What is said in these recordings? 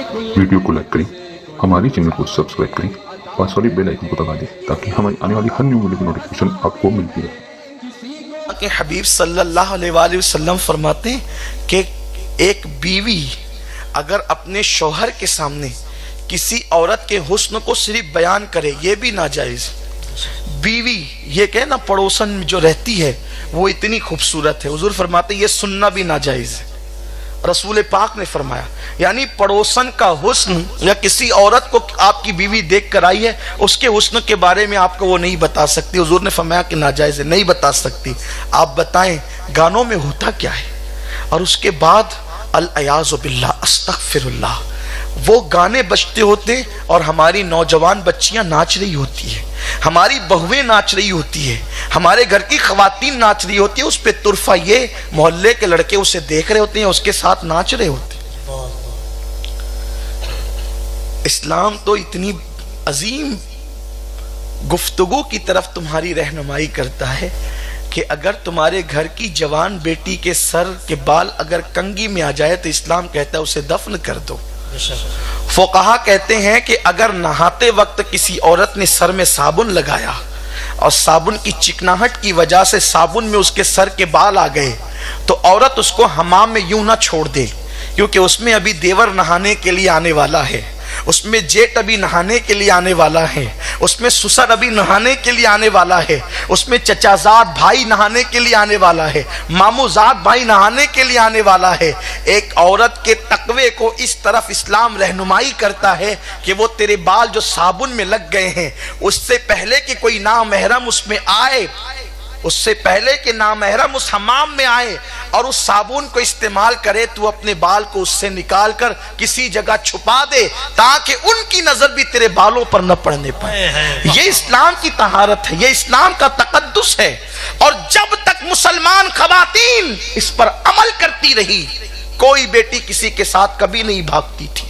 Video को like करें, हमारे चैनल को सब्सक्राइब करें, पास वाले बेल आइकन को दबा दें ताकि हमारी आने वाली हर न्यू वीडियो की नोटिफिकेशन आपको मिलती रहे। कि हबीब सल्लल्लाहु अलैहि वसल्लम फरमाते हैं कि एक बीवी अगर अपने शौहर के सामने किसी औरत के हुस्न को सिर्फ बयान करे, ये भी नाजायज। बीवी ये कहे ना पड़ोसन में जो रहती है वो इतनी खूबसूरत है, हुजूर फरमाते ये सुनना भी नाजायज है। रसूल पाक ने फरमाया यानी पड़ोसन का हुस्न या किसी औरत को आपकी बीवी देख कर आई है, उसके हुस्न के बारे में आपको वो नहीं बता सकती। हुजूर ने फरमाया कि नाजायज है, नहीं बता सकती। आप बताएं गानों में होता क्या है। और उसके बाद अल अयाज़ु बिल्लाह, अस्तगफिरुल्लाह, वो गाने बजते होते और हमारी नौजवान बच्चियां नाच रही होती है, हमारी बहुएं नाच रही होती है, हमारे घर की खवातीन नाच रही होती है। उस पे तुरफा ये मोहल्ले के लड़के उसे देख रहे होते हैं, उसके साथ नाच रहे होते हैं। इस्लाम तो इतनी अजीम गुफ्तगू की तरफ तुम्हारी रहनुमाई करता है कि अगर तुम्हारे घर की जवान बेटी के सर के बाल अगर कंघी में आ जाए तो इस्लाम कहता है उसे दफन कर दो। फुक़हा कहते हैं कि अगर नहाते वक्त किसी औरत ने सर में साबुन लगाया और साबुन की चिकनाहट की वजह से साबुन में उसके सर के बाल आ गए तो औरत उसको हमाम में यूं ना छोड़ दे, क्योंकि उसमें अभी देवर नहाने के लिए आने वाला है, उसमें जेठ अभी नहाने के लिए आने वाला है, उसमें ससुर अभी नहाने के लिए आने वाला है, उसमें चचाजाद भाई नहाने के लिए आने वाला है, मामूजाद भाई नहाने के लिए आने वाला है। एक औरत के तकवे को इस तरफ इस्लाम रहनुमाई करता है कि वो तेरे बाल जो साबुन में लग गए हैं, उससे पहले कि कोई नामहरम उसमें आए, उससे पहले कि नामहरम उस हमाम में आए और उस साबुन को इस्तेमाल करे, तू अपने बाल को उससे निकाल कर किसी जगह छुपा दे ताकि उनकी नजर भी तेरे बालों पर न पड़ने पाए। ये इस्लाम की तहारत है, ये इस्लाम का तकद्दुस है। और जब तक मुसलमान खवातीन इस पर अमल करती रही, कोई बेटी किसी के साथ कभी नहीं भागती थी,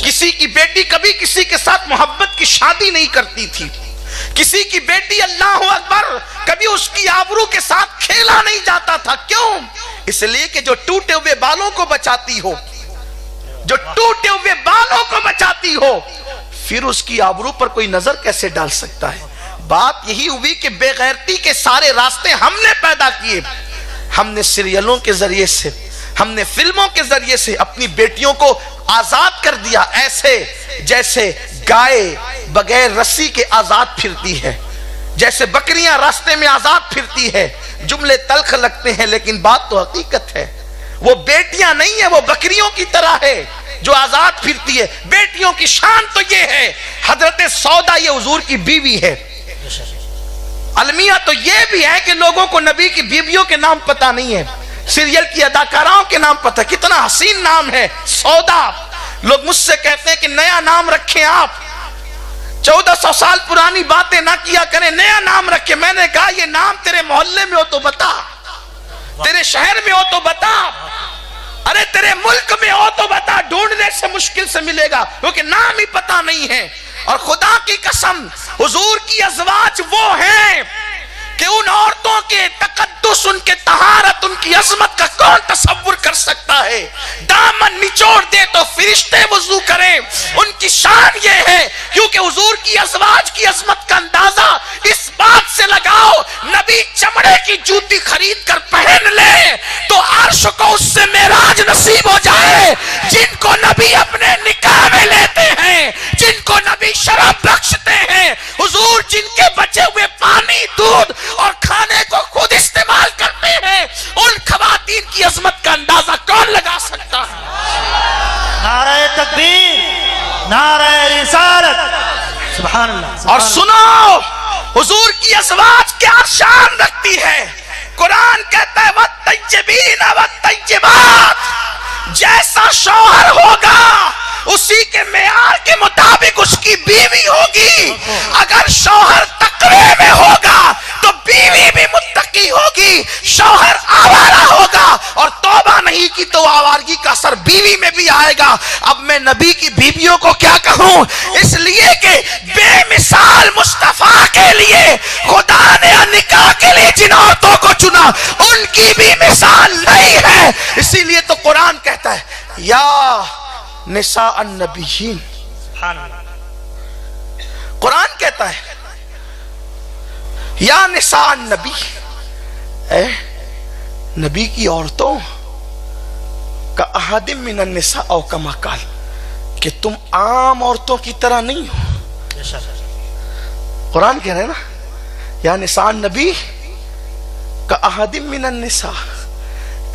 किसी की बेटी कभी किसी के साथ मोहब्बत की शादी नहीं करती थी, किसी की बेटी अल्लाह अकबर कभी उसकी आबरू के साथ खेला नहीं जाता था। क्यों? इसलिए कि जो टूटे हुए बालों को बचाती हो, जो टूटे हुए बालों को बचाती हो, फिर उसकी आबरू पर कोई नजर कैसे डाल सकता है। बात यही हुई कि बेगैरती के सारे रास्ते हमने पैदा किए। हमने सीरियलों के जरिए से, हमने फिल्मों के जरिए से अपनी बेटियों को आजाद कर दिया, ऐसे जैसे गाय बगैर रस्सी के आजाद फिरती है, जैसे बकरियां रास्ते में आजाद फिरती है। जुमले तल्ख लगते हैं लेकिन बात तो हकीकत है। वो बेटियां नहीं है, वो बकरियों की तरह है जो आजाद फिरती है। बेटियों की शान तो ये है, हजरत सौदा ये हुजूर की बीवी है। अलमिया तो ये भी है कि लोगों को नबी की बीवियों के नाम पता नहीं है, सीरियल की अदाकाराओं के नाम पता। कितना हसीन नाम है सौदा। लोग मुझसे कहते हैं कि नया नाम रखें आप, 1400 साल पुरानी बातें ना किया करें, नया नाम रखे। मैंने कहा ये नाम तेरे मोहल्ले में हो तो बता, तेरे शहर में हो तो बता, अरे तेरे मुल्क में हो तो बता। ढूंढने से मुश्किल से मिलेगा क्योंकि नाम ही पता नहीं है। और खुदा की कसम हुजूर की अज़वाज वो हैं कि उन औरतों के तकद्दुस, उनके तहारत, उनकी अजमत का कौन तसव्वुर कर सकता है। दामन निचोड़ दे तो फरिश्ते वुज़ू करें, उनकी शान ये है क्योंकि हुजूर की अज़वाज की अजमत का अंदाजा इस बात से लगाओ, नबी चमड़े की जूती खरीद कर पहन ले तो अर्श को उससे मेराज नसीब हो जाए। जिनको नबी अपने निकाह में लेते हैं, जिनको नबी शराब बख्शते हैं, हुजूर जिनके बचे हुए पानी, दूध और खाने को खुद इस्तेमाल करते हैं, उन खवातीन की अजमत का अंदाजा कौन लगा सकता है। नारे तकबीर, नारे रिसालत, सुभान अल्लाह। और सुनो हुजूर की अज़वाज क्या शान रखती है। कुरान कहता है वत्तय्यबीन वत्तय्यबात, जैसा शौहर होगा उसी के मेयार के मुताबिक उसकी बीवी होगी। अगर शौहर तकवे में होगा तो बीवी भी मुत्तकी होगी। शौहर आवारा होगा और तौबा नहीं की तो आवारगी का असर बीवी में भी आएगा। अब मैं नबी की बीवियों को क्या कहूं, इसलिए कि बेमिसाल मुस्तफा के लिए खुदा ने निकाह के लिए जिन औरतों को चुना उनकी भी मिसाल नहीं है। इसीलिए तो कुरान कहता है या निसा अन्नबीयीन। सुभान अल्लाह। कुरान कहता है या निसा अन्नबी, ए नबी की औरतों का अहादिम मिनन निसा औ कमा काल, कि तुम आम औरतों की तरह नहीं हो। कुरान कह रहे हैं ना, या निसा नबी का अहादिम मिनन निसा,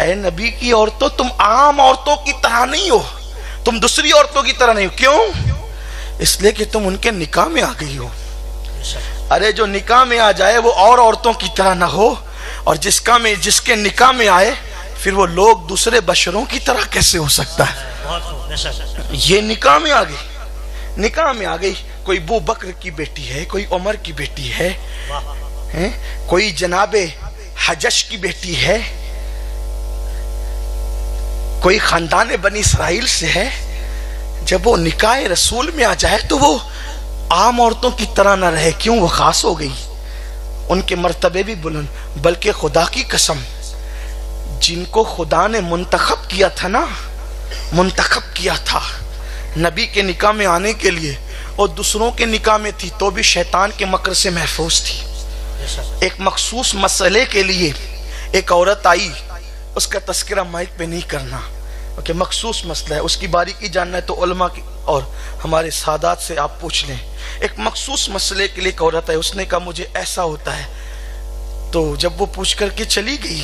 ए नबी की औरतों तुम आम औरतों की तरह नहीं हो, तुम दूसरी औरतों की तरह नहीं हो। क्यों? इसलिए कि तुम उनके निकाह में आ गई हो। अरे जो निकाह में आ जाए वो और औरतों की तरह ना हो, और जिसके निकाह में आए फिर वो लोग दूसरे बशरों की तरह कैसे हो सकता है? ये निकाह में आ गई, निकाह में आ गई। कोई अबू बकर की बेटी है, कोई उमर की बेटी है, कोई जनाबे हजश की बेटी है, कोई खानदान बनी इसराइल से है। जब वो निकाह रसूल में आ जाए तो वो आम औरतों की तरह ना रहे। क्यों? वो खास हो गई, उनके मर्तबे भी बुलंद। बल्कि खुदा की कसम, जिनको खुदा ने मुंतखब किया था ना, मुंतखब किया था नबी के निकाह में आने के लिए, और दूसरों के निकाह में थी तो भी शैतान के मकर से महफूज थी। एक मखसूस मसले के लिए एक औरत आई, उसका तस्करा माइक पे नहीं करना, कि मखसूस मसला है, उसकी बारीकी जानना है तो उलमा की और हमारे सादात से आप पूछ लें। एक मखसूस मसले के लिए एक औरत है, उसने कहा मुझे ऐसा होता है। तो जब वो पूछ करके चली गई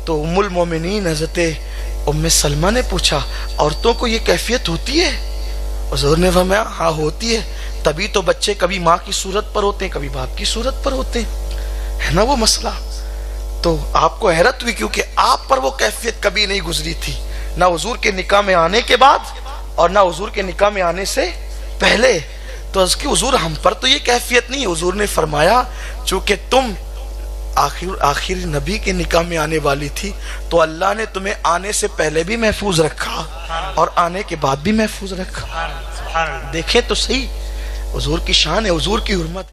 तो उम्मुल मोमिनीन हज़रत उम्मे सलमा ने पूछा, औरतों को ये कैफियत होती है? हुज़ूर ने फरमाया हाँ होती है, तभी तो बच्चे कभी माँ की सूरत पर होते हैं, कभी बाप की सूरत पर होते हैं, है ना वो मसला। तो आपको हैरत हुई क्योंकि आप पर वो कैफियत कभी नहीं गुजरी थी, ना हुजूर के निकाह में आने के बाद और ना हुजूर के निकाह में आने से पहले। तो उसकी हुजूर हम पर तो ये कैफियत नहीं। हुजूर ने फरमाया चूंकि तुम आखिर नबी के निकाह में आने वाली थी तो अल्लाह ने तुम्हें आने से पहले भी महफूज रखा और आने के बाद भी महफूज रखा। देखे तो सही, हुजूर की शान है, हुजूर की हुर्मत।